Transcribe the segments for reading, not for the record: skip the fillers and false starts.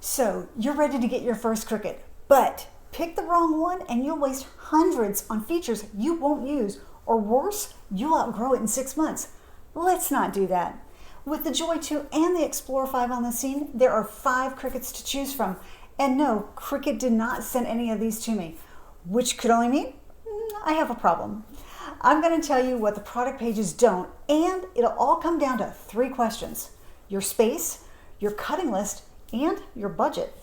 So you're ready to get your first Cricut, but pick the wrong one and you'll waste hundreds on features you won't use, or worse, you'll outgrow it in 6 months. Let's not do that. With the Joy 2 and the Explorer 5 on the scene, there are 5 Cricuts to choose from. And no, Cricut did not send any of these to me, which could only mean I have a problem. I'm going to tell you what the product pages don't, and it'll all come down to 3 questions: your space, your cutting list, and your budget.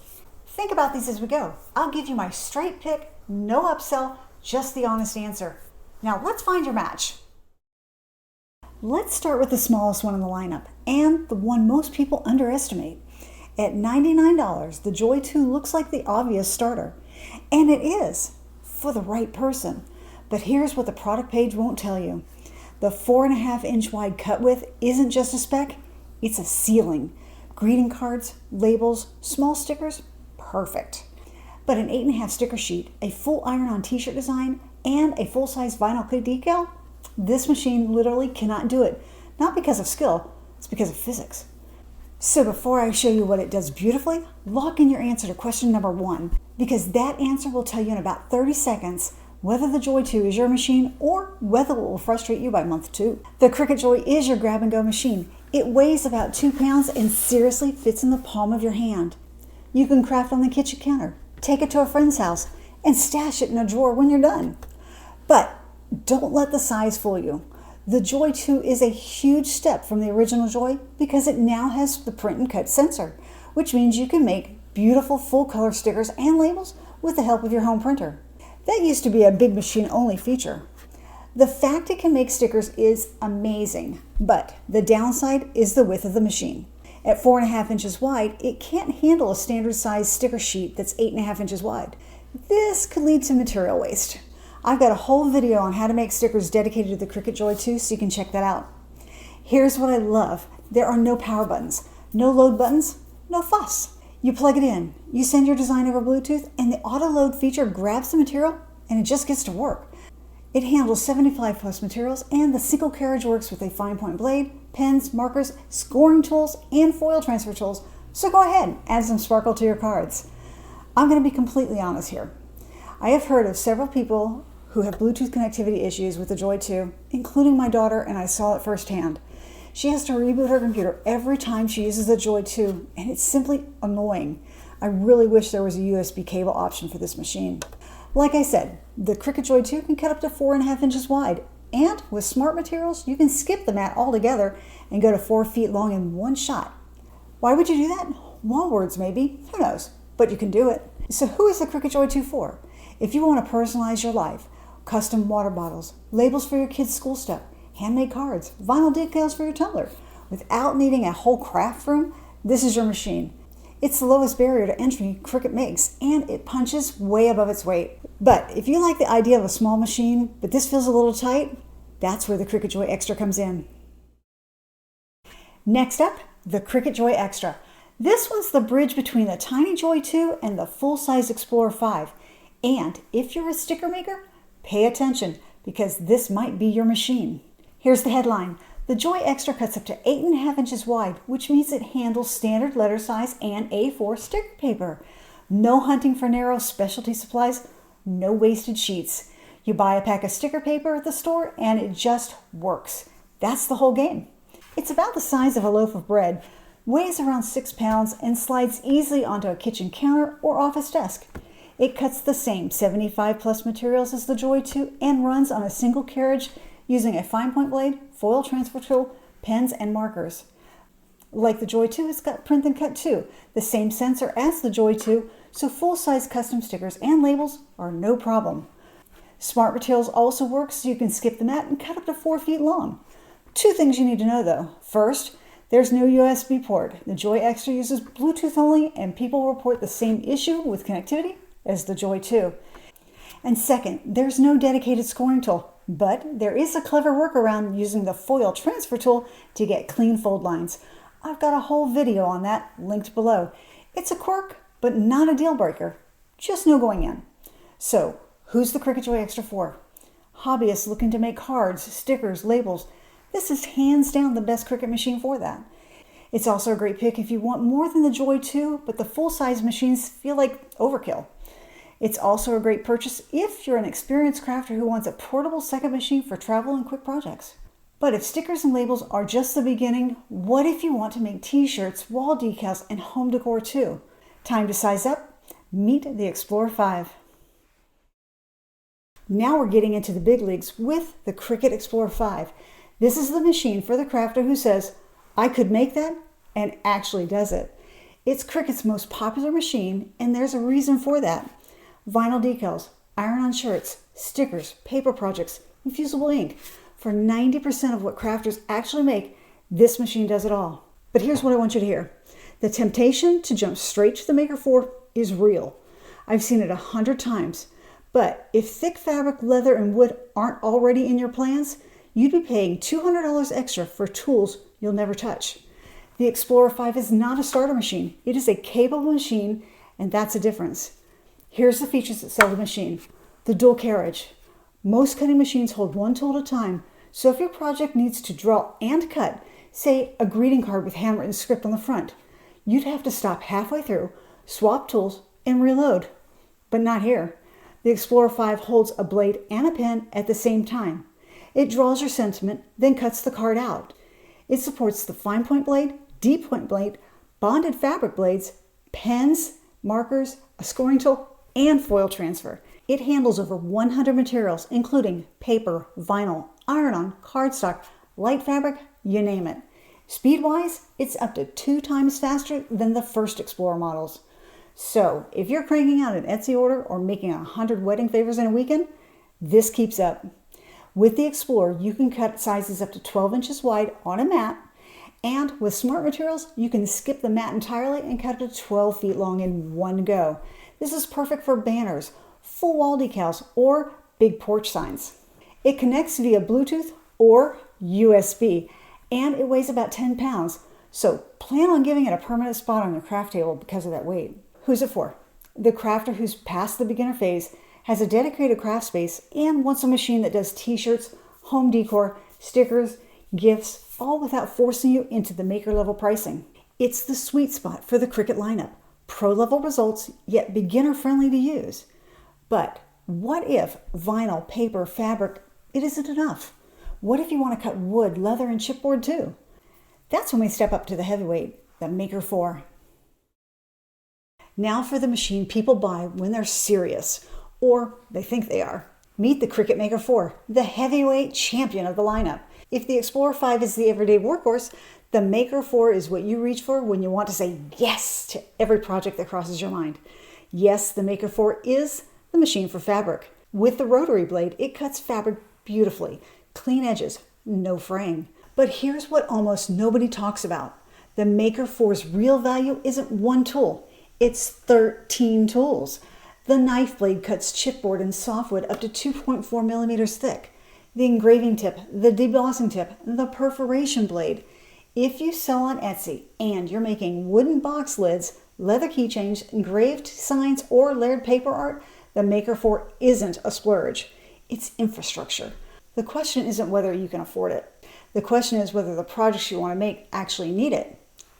Think about these as we go. I'll give you my straight pick, no upsell, just the honest answer. Now let's find your match. Let's start with the smallest one in the lineup, and the one most people underestimate. At $99, the Joy 2 looks like the obvious starter. And it is, for the right person. But here's what the product page won't tell you. The 4.5-inch wide cut width isn't just a spec, it's a ceiling. Greeting cards, labels, small stickers, perfect. But an 8.5 sticker sheet, a full iron-on t-shirt design, and a full-size vinyl kit decal? This machine literally cannot do it. Not because of skill, it's because of physics. So before I show you what it does beautifully, lock in your answer to question number 1, because that answer will tell you in about 30 seconds whether the Joy 2 is your machine or whether it will frustrate you by month 2. The Cricut Joy is your grab-and-go machine. It weighs about 2 pounds and seriously fits in the palm of your hand. You can craft on the kitchen counter, take it to a friend's house, and stash it in a drawer when you're done. But don't let the size fool you. The Joy 2 is a huge step from the original Joy because it now has the print and cut sensor, which means you can make beautiful full-color stickers and labels with the help of your home printer. That used to be a big machine only feature. The fact it can make stickers is amazing, but the downside is the width of the machine. At 4.5 inches wide, it can't handle a standard size sticker sheet that's 8.5 inches wide. This could lead to material waste. I've got a whole video on how to make stickers dedicated to the Cricut Joy 2, so you can check that out. Here's what I love. There are no power buttons, no load buttons, no fuss. You plug it in, you send your design over Bluetooth, and the auto load feature grabs the material and it just gets to work. It handles 75 plus materials, and the single carriage works with a fine point blade, pens, markers, scoring tools, and foil transfer tools. So go ahead, add some sparkle to your cards. I'm going to be completely honest here. I have heard of several people who have Bluetooth connectivity issues with the Joy 2, including my daughter, and I saw it firsthand. She has to reboot her computer every time she uses the Joy 2, and it's simply annoying. I really wish there was a USB cable option for this machine. Like I said, the Cricut Joy 2 can cut up to 4.5 inches wide, and with smart materials, you can skip the mat altogether and go to 4 feet long in one shot. Why would you do that? Wall words maybe, who knows, but you can do it. So who is the Cricut Joy 2 for? If you want to personalize your life, custom water bottles, labels for your kids' school stuff, handmade cards, vinyl decals for your tumbler, without needing a whole craft room, this is your machine. It's the lowest barrier to entry Cricut makes, and it punches way above its weight. But if you like the idea of a small machine, but this feels a little tight, that's where the Cricut Joy Xtra comes in. Next up, the Cricut Joy Xtra. This one's the bridge between the tiny Joy 2 and the full-size Explorer 5. And if you're a sticker maker, pay attention, because this might be your machine. Here's the headline. The Joy Xtra cuts up to 8.5 inches wide, which means it handles standard letter size and A4 sticker paper. No hunting for narrow specialty supplies, no wasted sheets. You buy a pack of sticker paper at the store and it just works. That's the whole game. It's about the size of a loaf of bread, weighs around 6 pounds, and slides easily onto a kitchen counter or office desk. It cuts the same 75 plus materials as the Joy 2 and runs on a single carriage using a fine point blade, foil transfer tool, pens, and markers. Like the Joy 2, it's got print and cut too, the same sensor as the Joy 2, so full-size custom stickers and labels are no problem. Smart Materials also works, so you can skip the mat and cut up to 4 feet long. 2 things you need to know though. First, there's no USB port. The Joy Xtra uses Bluetooth only, and people report the same issue with connectivity as the Joy 2. And second, there's no dedicated scoring tool, but there is a clever workaround using the foil transfer tool to get clean fold lines. I've got a whole video on that linked below. It's a quirk, but not a deal breaker. Just no going in. So, who's the Cricut Joy Xtra for? Hobbyists looking to make cards, stickers, labels. This is hands down the best Cricut machine for that. It's also a great pick if you want more than the Joy 2, but the full-size machines feel like overkill. It's also a great purchase if you're an experienced crafter who wants a portable second machine for travel and quick projects. But if stickers and labels are just the beginning, what if you want to make t-shirts, wall decals, and home decor too? Time to size up. Meet the Explorer 5. Now we're getting into the big leagues with the Cricut Explorer 5. This is the machine for the crafter who says, I could make that, and actually does it. It's Cricut's most popular machine, and there's a reason for that. Vinyl decals, iron-on shirts, stickers, paper projects, infusible ink. For 90% of what crafters actually make, this machine does it all. But here's what I want you to hear. The temptation to jump straight to the Maker 4 is real. I've seen it 100 times. But if thick fabric, leather, and wood aren't already in your plans, you'd be paying $200 extra for tools you'll never touch. The Explorer 5 is not a starter machine. It is a capable machine, and that's a difference. Here's the features that sell the machine. The dual carriage. Most cutting machines hold one tool at a time, so if your project needs to draw and cut, say a greeting card with handwritten script on the front, you'd have to stop halfway through, swap tools, and reload. But not here. The Explorer 5 holds a blade and a pen at the same time. It draws your sentiment, then cuts the card out. It supports the fine point blade, deep point blade, bonded fabric blades, pens, markers, a scoring tool, and foil transfer. It handles over 100 materials, including paper, vinyl, iron-on, cardstock, light fabric, you name it. Speed-wise, it's up to 2 times faster than the first Explorer models. So, if you're cranking out an Etsy order or making 100 wedding favors in a weekend, this keeps up. With the Explorer, you can cut sizes up to 12 inches wide on a mat, and with smart materials, you can skip the mat entirely and cut it to 12 feet long in one go. This is perfect for banners, full wall decals, or big porch signs. It connects via Bluetooth or USB, and it weighs about 10 pounds, so plan on giving it a permanent spot on your craft table because of that weight. Who's it for? The crafter who's past the beginner phase, has a dedicated craft space, and wants a machine that does t-shirts, home decor, stickers, gifts, all without forcing you into the maker level pricing. It's the sweet spot for the Cricut lineup. Pro level results, yet beginner friendly to use. But what if vinyl, paper, fabric, it isn't enough? What if you want to cut wood, leather, and chipboard too? That's when we step up to the heavyweight, the Maker 4. Now for the machine people buy when they're serious, or they think they are. Meet the Cricut Maker 4, the heavyweight champion of the lineup. If the Explorer 5 is the everyday workhorse, the Maker 4 is what you reach for when you want to say yes to every project that crosses your mind. Yes, the Maker 4 is the machine for fabric. With the rotary blade, it cuts fabric beautifully. Clean edges, no fraying. But here's what almost nobody talks about. The Maker 4's real value isn't one tool. It's 13 tools. The knife blade cuts chipboard and softwood up to 2.4 millimeters thick. The engraving tip, the debossing tip, the perforation blade. If you sell on Etsy and you're making wooden box lids, leather keychains, engraved signs, or layered paper art, the Maker 4 isn't a splurge. It's infrastructure. The question isn't whether you can afford it. The question is whether the projects you want to make actually need it.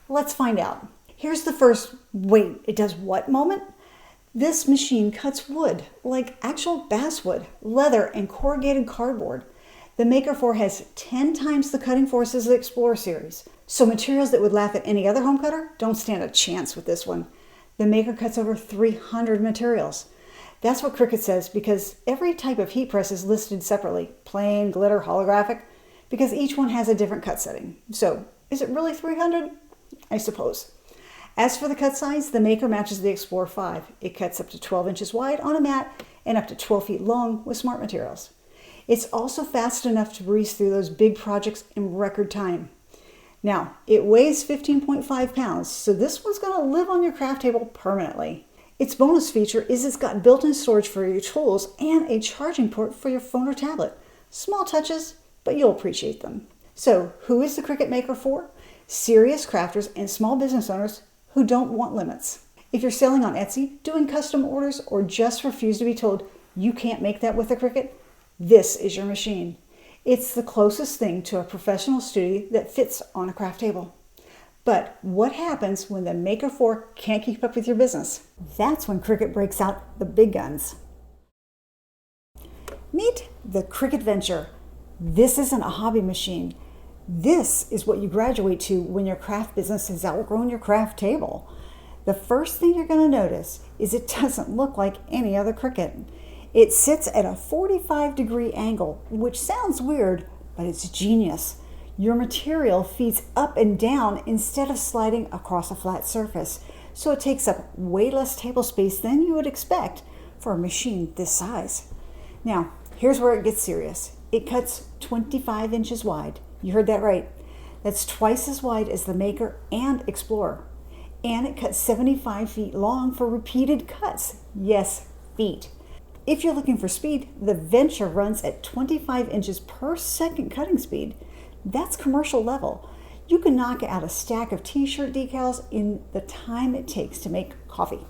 Let's find out. Here's the first, wait, it does what moment? This machine cuts wood, like actual basswood, leather, and corrugated cardboard. The Maker 4 has 10 times the cutting force as the Explorer series. So materials that would laugh at any other home cutter don't stand a chance with this one. The Maker cuts over 300 materials. That's what Cricut says because every type of heat press is listed separately, plain, glitter, holographic, because each one has a different cut setting. So is it really 300? I suppose. As for the cut size, the Maker matches the Explorer 5. It cuts up to 12 inches wide on a mat and up to 12 feet long with smart materials. It's also fast enough to breeze through those big projects in record time. Now, it weighs 15.5 pounds, so this one's going to live on your craft table permanently. Its bonus feature is it's got built-in storage for your tools and a charging port for your phone or tablet. Small touches, but you'll appreciate them. So, who is the Cricut Maker for? Serious crafters and small business owners who don't want limits. If you're selling on Etsy, doing custom orders, or just refuse to be told you can't make that with a Cricut, this is your machine. It's the closest thing to a professional studio that fits on a craft table. But what happens when the Maker 4 can't keep up with your business? That's when Cricut breaks out the big guns. Meet the Cricut Venture. This isn't a hobby machine. This is what you graduate to when your craft business has outgrown your craft table. The first thing you're going to notice is it doesn't look like any other Cricut. It sits at a 45-degree angle, which sounds weird, but it's genius. Your material feeds up and down instead of sliding across a flat surface, so it takes up way less table space than you would expect for a machine this size. Now, here's where it gets serious. It cuts 25 inches wide. You heard that right. That's twice as wide as the Maker and Explorer. And it cuts 75 feet long for repeated cuts. Yes, feet. If you're looking for speed, the Venture runs at 25 inches per second cutting speed. That's commercial level. You can knock out a stack of t-shirt decals in the time it takes to make coffee.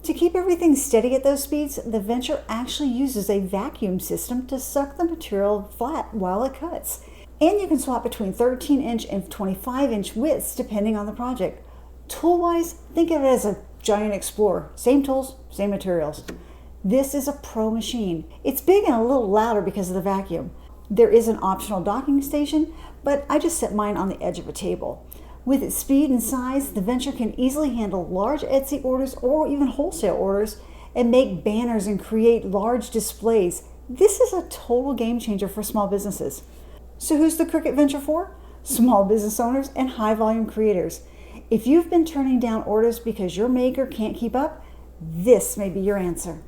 To keep everything steady at those speeds, the Venture actually uses a vacuum system to suck the material flat while it cuts. And you can swap between 13-inch and 25-inch widths depending on the project. Tool-wise, think of it as a giant Explorer. Same tools, same materials. This is a pro machine. It's big and a little louder because of the vacuum. There is an optional docking station, but I just set mine on the edge of a table. With its speed and size, the Venture can easily handle large Etsy orders or even wholesale orders and make banners and create large displays. This is a total game changer for small businesses. So who's the Cricut Venture for? Small business owners and high volume creators. If you've been turning down orders because your Maker can't keep up, this may be your answer.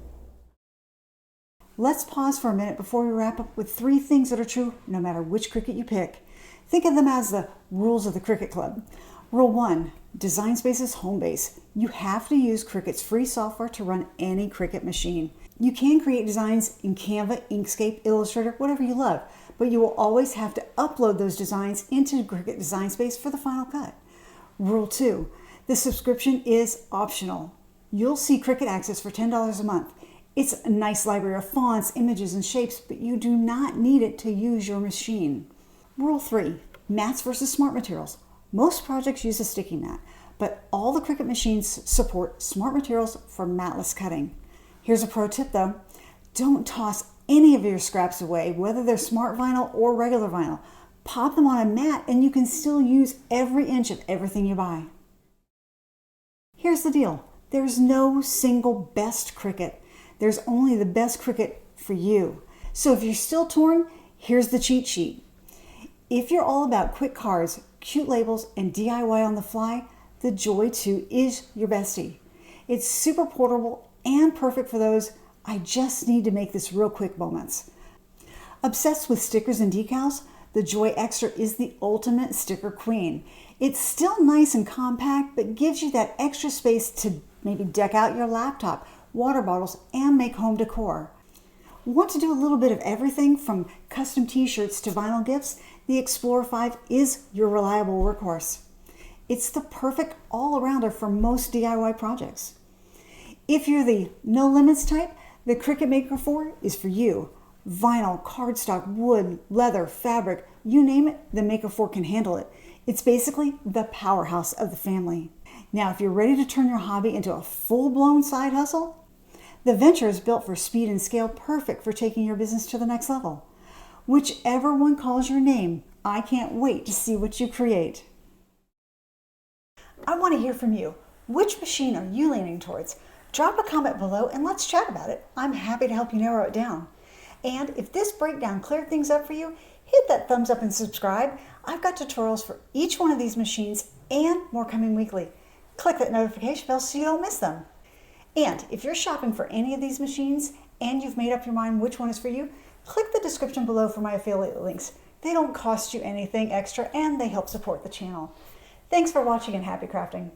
Let's pause for a minute before we wrap up with 3 things that are true no matter which Cricut you pick. Think of them as the rules of the Cricut Club. Rule 1, design space is home base. You have to use Cricut's free software to run any Cricut machine. You can create designs in Canva, Inkscape, Illustrator, whatever you love, but you will always have to upload those designs into Cricut Design Space for the final cut. Rule 2, the subscription is optional. You'll see Cricut Access for $10 a month. It's a nice library of fonts, images, and shapes, but you do not need it to use your machine. Rule 3, mats versus smart materials. Most projects use a sticky mat, but all the Cricut machines support smart materials for matless cutting. Here's a pro tip though. Don't toss any of your scraps away, whether they're smart vinyl or regular vinyl. Pop them on a mat and you can still use every inch of everything you buy. Here's the deal. There's no single best Cricut. There's only the best Cricut for you. So if you're still torn, here's the cheat sheet. If you're all about quick cards, cute labels, and DIY on the fly, the Joy 2 is your bestie. It's super portable and perfect for those I just need to make this real quick moments. Obsessed with stickers and decals, the Joy Xtra is the ultimate sticker queen. It's still nice and compact, but gives you that extra space to maybe deck out your laptop, water bottles, and make home decor. Want to do a little bit of everything from custom t-shirts to vinyl gifts? The Explorer 5 is your reliable workhorse. It's the perfect all-arounder for most DIY projects. If you're the no limits type, the Cricut Maker 4 is for you. Vinyl, cardstock, wood, leather, fabric, you name it, the Maker 4 can handle it. It's basically the powerhouse of the family. Now, if you're ready to turn your hobby into a full-blown side hustle, the Venture is built for speed and scale, perfect for taking your business to the next level. Whichever one calls your name, I can't wait to see what you create. I want to hear from you. Which machine are you leaning towards? Drop a comment below and let's chat about it. I'm happy to help you narrow it down. And if this breakdown cleared things up for you, hit that thumbs up and subscribe. I've got tutorials for each one of these machines and more coming weekly. Click that notification bell so you don't miss them. And if you're shopping for any of these machines and you've made up your mind which one is for you, click the description below for my affiliate links. They don't cost you anything extra and they help support the channel. Thanks for watching and happy crafting.